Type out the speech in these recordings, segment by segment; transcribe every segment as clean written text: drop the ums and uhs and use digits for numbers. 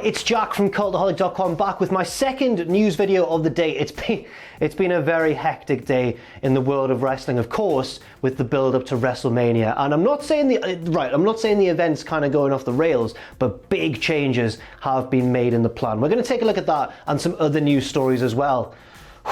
it's Jack from Cultaholic.com back with my second news video of the day. It's been a very hectic day in the world of wrestling, of course, with the build up to WrestleMania. And I'm not saying the event's kind of going off the rails, but big changes have been made in the plan. We're going to take a look at that and some other news stories as well.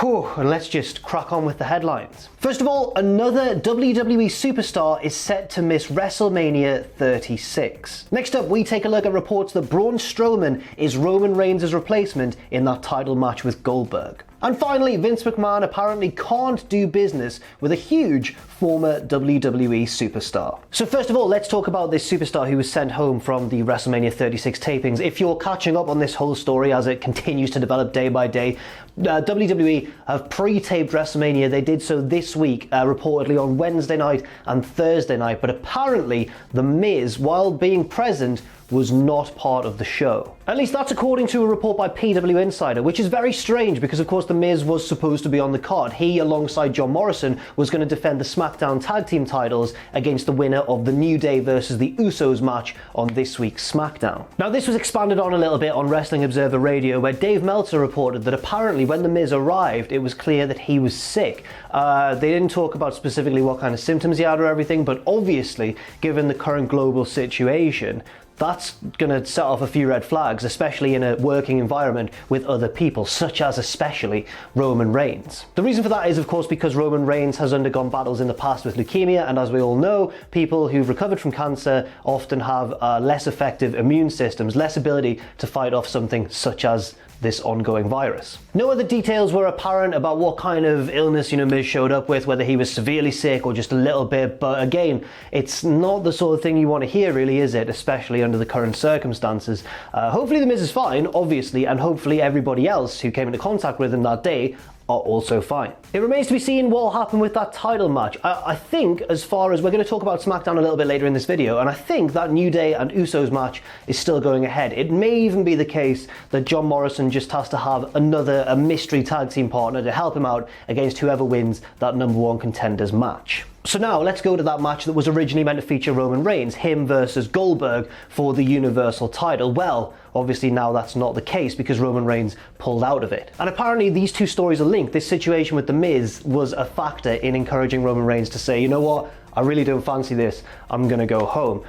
Whew, and let's just crack on with the headlines. First of all, another WWE Superstar is set to miss WrestleMania 36. Next up, we take a look at reports that Braun Strowman is Roman Reigns' replacement in that title match with Goldberg. And finally, Vince McMahon apparently can't do business with a huge former WWE superstar. So first of all, let's talk about this superstar who was sent home from the WrestleMania 36 tapings. If you're catching up on this whole story as it continues to develop day by day, WWE have pre-taped WrestleMania. They did so this week, reportedly on Wednesday night and Thursday night, but apparently The Miz, while being present, was not part of the show. At least that's according to a report by PW Insider, which is very strange because of course The Miz was supposed to be on the card. He, alongside John Morrison, was going to defend the SmackDown tag team titles against the winner of the New Day versus the Usos match on this week's SmackDown. Now this was expanded on a little bit on Wrestling Observer Radio, where Dave Meltzer reported that apparently when The Miz arrived, it was clear that he was sick. They didn't talk about specifically what kind of symptoms he had or everything, but obviously, given the current global situation, that's going to set off a few red flags, especially in a working environment with other people, such as especially Roman Reigns. The reason for that is, of course, because Roman Reigns has undergone battles in the past with leukemia, and as we all know, people who've recovered from cancer often have less effective immune systems, less ability to fight off something such as this ongoing virus. No other details were apparent about what kind of illness, Miz showed up with, whether he was severely sick or just a little bit, but again, it's not the sort of thing you want to hear, really, is it? Especially under the current circumstances. Hopefully The Miz is fine, obviously, and hopefully everybody else who came into contact with him that day are also fine. It remains to be seen what will happen with that title match. I think, as far as we're going to talk about SmackDown a little bit later in this video, and I think that New Day and Usos match is still going ahead. It may even be the case that John Morrison just has to have a mystery tag team partner to help him out against whoever wins that #1 contenders match. So now let's go to that match that was originally meant to feature Roman Reigns, him versus Goldberg for the Universal title. Well, obviously now that's not the case because Roman Reigns pulled out of it. And apparently these two stories are linked. This situation with The Miz was a factor in encouraging Roman Reigns to say, you know what, I really don't fancy this, I'm gonna go home.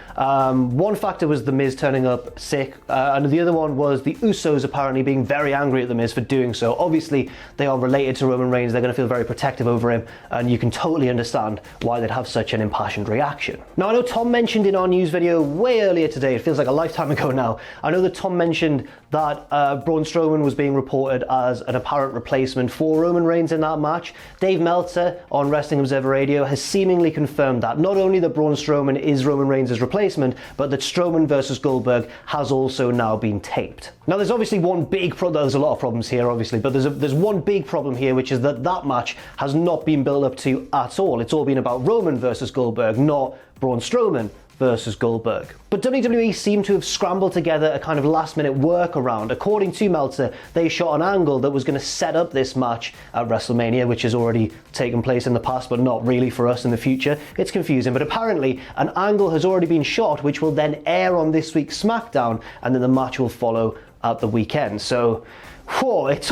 One factor was The Miz turning up sick, and the other one was the Usos apparently being very angry at The Miz for doing so. Obviously, they are related to Roman Reigns, they're gonna feel very protective over him, and you can totally understand why they'd have such an impassioned reaction. Now, I know Tom mentioned in our news video way earlier today, it feels like a lifetime ago now, I know that Tom mentioned that Braun Strowman was being reported as an apparent replacement for Roman Reigns in that match. Dave Meltzer on Wrestling Observer Radio has seemingly confirmed that. Not only that Braun Strowman is Roman Reigns' replacement, but that Strowman versus Goldberg has also now been taped. Now there's obviously one big problem, there's a lot of problems here obviously, but there's one big problem here, which is that match has not been built up to at all. It's all been about Roman versus Goldberg, not Braun Strowman versus Goldberg. But WWE seemed to have scrambled together a kind of last-minute workaround. According to Meltzer, they shot an angle that was going to set up this match at WrestleMania, which has already taken place in the past, but not really for us in the future. It's confusing, but apparently an angle has already been shot, which will then air on this week's SmackDown, and then the match will follow at the weekend. So, whoa, it's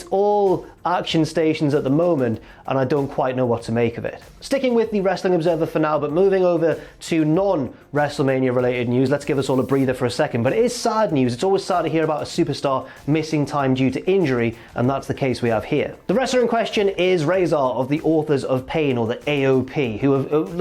all action stations at the moment, and I don't quite know what to make of it. Sticking with the Wrestling Observer for now, but moving over to non-WrestleMania related news, let's give us all a breather for a second. But it is sad news. It's always sad to hear about a superstar missing time due to injury, and that's the case we have here. The wrestler in question is Razor of the Authors of Pain, or the AOP, who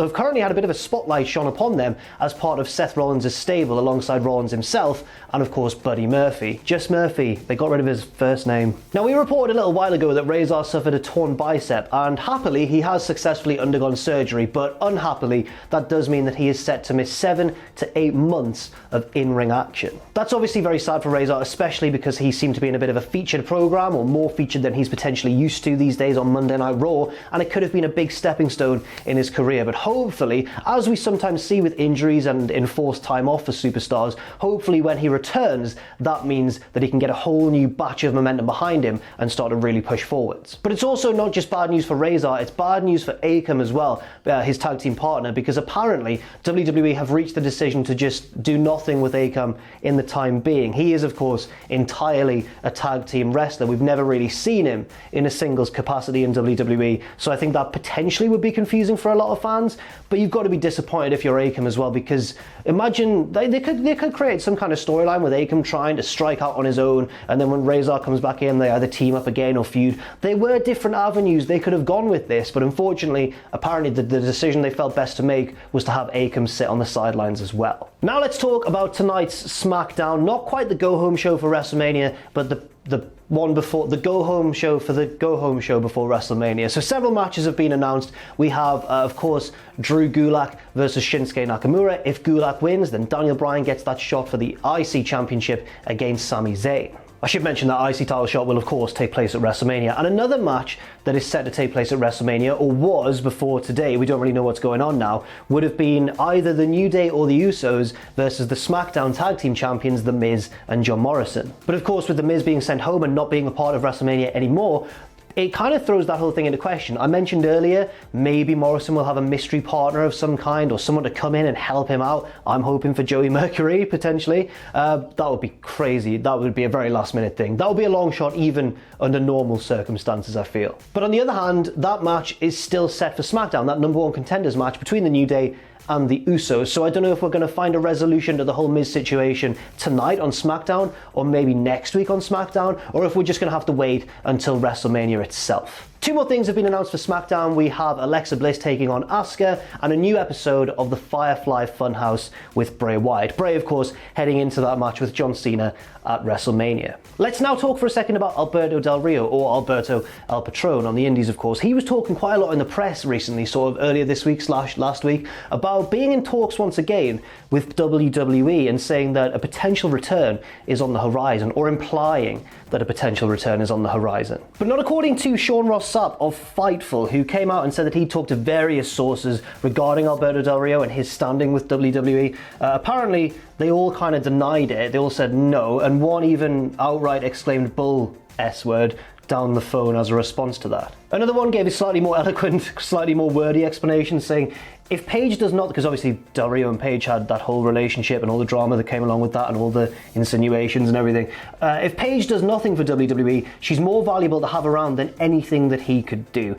have currently had a bit of a spotlight shone upon them as part of Seth Rollins' stable alongside Rollins himself, and of course Buddy Murphy. Just Murphy. They got rid of his first name. Now, we reported a little while ago that Razor suffered a torn bicep, and happily he has successfully undergone surgery, but unhappily that does mean that he is set to miss 7 to 8 months of in-ring action. That's obviously very sad for Razor, especially because he seemed to be in a bit of a featured program, or more featured than he's potentially used to these days on Monday Night Raw, and it could have been a big stepping stone in his career. But hopefully, as we sometimes see with injuries and enforced time off for superstars, hopefully when he returns, that means that he can get a whole new batch of momentum behind him and start to really push push forwards. But it's also not just bad news for Razor, it's bad news for Akam as well, his tag team partner, because apparently WWE have reached the decision to just do nothing with Akam in the time being. He is, of course, entirely a tag team wrestler. We've never really seen him in a singles capacity in WWE, so I think that potentially would be confusing for a lot of fans, but you've got to be disappointed if you're Akam as well, because imagine they could create some kind of storyline with Akam trying to strike out on his own, and then when Razor comes back in, they either team up again or feud. There were different avenues they could have gone with this, but unfortunately, apparently the decision they felt best to make was to have Akam sit on the sidelines as well. Now let's talk about tonight's SmackDown. Not quite the go-home show for WrestleMania, but the one before, the go-home show for the go-home show before WrestleMania. So several matches have been announced. We have, of course, Drew Gulak versus Shinsuke Nakamura. If Gulak wins, then Daniel Bryan gets that shot for the IC Championship against Sami Zayn. I should mention that IC title shot will of course take place at WrestleMania. And another match that is set to take place at WrestleMania, or was before today, we don't really know what's going on now, would have been either the New Day or the Usos versus the SmackDown Tag Team Champions, The Miz and John Morrison. But of course, with The Miz being sent home and not being a part of WrestleMania anymore, it kind of throws that whole thing into question. I mentioned earlier, maybe Morrison will have a mystery partner of some kind or someone to come in and help him out. I'm hoping for Joey Mercury, potentially. That would be crazy. That would be a very last minute thing. That would be a long shot even under normal circumstances, I feel. But on the other hand, that match is still set for SmackDown, that number one contenders match between the New Day and the Usos. So I don't know if we're going to find a resolution to the whole Miz situation tonight on SmackDown, or maybe next week on SmackDown, or if we're just going to have to wait until WrestleMania itself. Two more things have been announced for SmackDown. We have Alexa Bliss taking on Asuka, and a new episode of the Firefly Funhouse with Bray Wyatt. Bray, of course, heading into that match with John Cena at WrestleMania. Let's now talk for a second about Alberto Del Rio, or Alberto El Patron on the Indies, of course. He was talking quite a lot in the press recently, sort of earlier this week / last week, about being in talks once again with WWE and saying that a potential return is on the horizon, or implying that a potential return is on the horizon. But not according to Sean Ross Sapp of Fightful, who came out and said that he talked to various sources regarding Alberto Del Rio and his standing with WWE. Apparently, they all kind of denied it. They all said no, and one even outright exclaimed bull S-word down the phone as a response to that. Another one gave a slightly more eloquent, slightly more wordy explanation, saying if Paige does not, because obviously Del Rio and Paige had that whole relationship and all the drama that came along with that and all the insinuations and everything, if Paige does nothing for WWE, she's more valuable to have around than anything that he could do,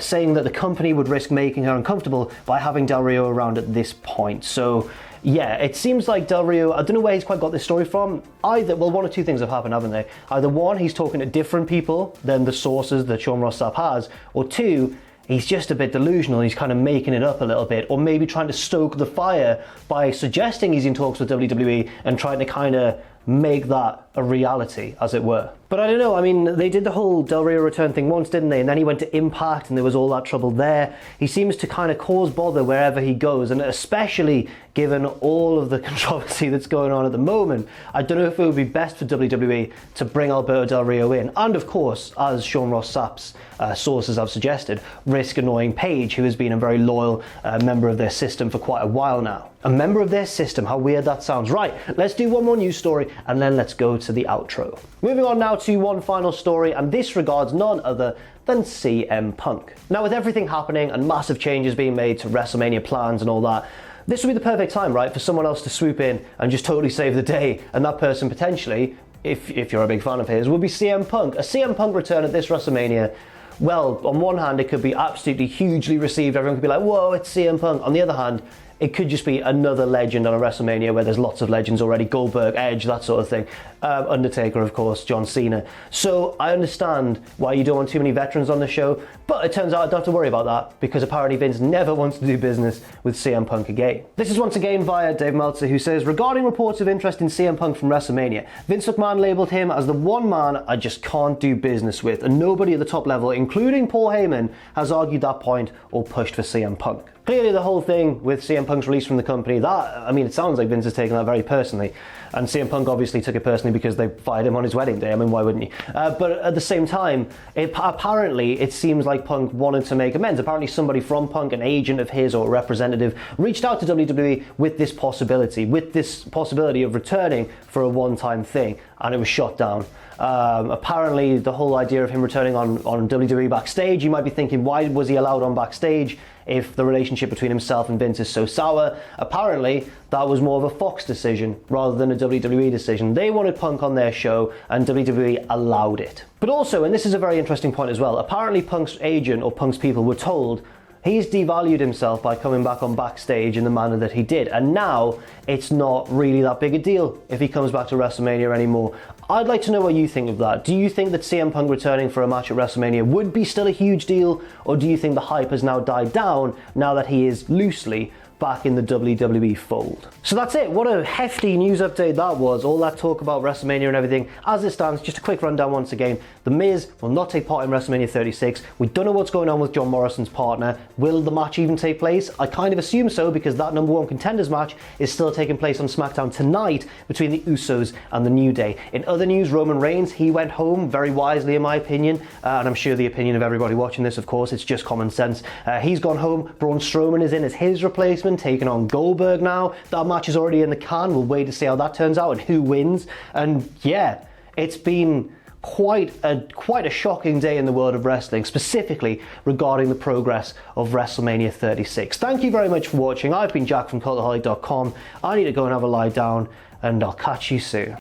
saying that the company would risk making her uncomfortable by having Del Rio around at this point. So yeah, it seems like Del Rio, I don't know where he's quite got this story from. Either, well, one or two things have happened, haven't they? Either one, he's talking to different people than the sources that Sean Ross Sapp has, or two, he's just a bit delusional. He's kind of making it up a little bit, or maybe trying to stoke the fire by suggesting he's in talks with WWE and trying to kind of make that a reality, as it were. But I don't know, I mean, they did the whole Del Rio return thing once, didn't they? And then he went to Impact and there was all that trouble there. He seems to kind of cause bother wherever he goes, and especially given all of the controversy that's going on at the moment, I don't know if it would be best for WWE to bring Alberto Del Rio in. And of course, as Sean Ross Sapp's sources have suggested, risk annoying Paige, who has been a very loyal member of their system for quite a while now. A member of their system, how weird that sounds. Right, let's do one more news story and then let's go to the outro. Moving on now to one final story, and this regards none other than CM Punk. Now, with everything happening and massive changes being made to WrestleMania plans and all that, this would be the perfect time, right, for someone else to swoop in and just totally save the day, and that person potentially, if you're a big fan of his, will be CM Punk. A CM Punk return at this WrestleMania, well, on one hand, it could be absolutely hugely received. Everyone could be like, whoa, it's CM Punk. On the other hand, it could just be another legend on a WrestleMania where there's lots of legends already. Goldberg, Edge, that sort of thing. Undertaker, of course, John Cena. So I understand why you don't want too many veterans on the show, but it turns out I don't have to worry about that because apparently Vince never wants to do business with CM Punk again. This is once again via Dave Meltzer, who says, regarding reports of interest in CM Punk from WrestleMania, Vince McMahon labelled him as the one man I just can't do business with, and nobody at the top level, including Paul Heyman, has argued that point or pushed for CM Punk. clearly the whole thing with CM Punk's release from the company, it sounds like Vince has taken that very personally. And CM Punk obviously took it personally because they fired him on his wedding day. I mean, why wouldn't you? But at the same time, apparently it seems like Punk wanted to make amends. Apparently somebody from Punk, an agent of his or a representative, reached out to WWE with this possibility of returning for a one-time thing, and it was shot down. Apparently the whole idea of him returning on WWE backstage, you might be thinking, why was he allowed on backstage if the relationship between himself and Vince is so sour? Apparently that was more of a Fox decision rather than a WWE decision. They wanted Punk on their show and WWE allowed it. But also, and this is a very interesting point as well, apparently Punk's agent or Punk's people were told he's devalued himself by coming back on backstage in the manner that he did, and now it's not really that big a deal if he comes back to WrestleMania anymore. I'd like to know what you think of that. Do you think that CM Punk returning for a match at WrestleMania would be still a huge deal, or do you think the hype has now died down now that he is loosely back in the WWE fold? So that's it. What a hefty news update that was. All that talk about WrestleMania and everything. As it stands, just a quick rundown once again. The Miz will not take part in WrestleMania 36. We don't know what's going on with John Morrison's partner. Will the match even take place? I kind of assume so, because that number one contenders match is still taking place on SmackDown tonight between the Usos and the New Day. In other news, Roman Reigns, he went home very wisely in my opinion, and I'm sure the opinion of everybody watching this, of course, it's just common sense. He's gone home. Braun Strowman is in as his replacement, taking on Goldberg now. That match is already in the can. We'll wait to see how that turns out and who wins. And yeah, it's been quite a shocking day in the world of wrestling, specifically regarding the progress of WrestleMania 36. Thank you very much for watching. I've been Jack from Cultaholic.com. I need to go and have a lie down, and I'll catch you soon.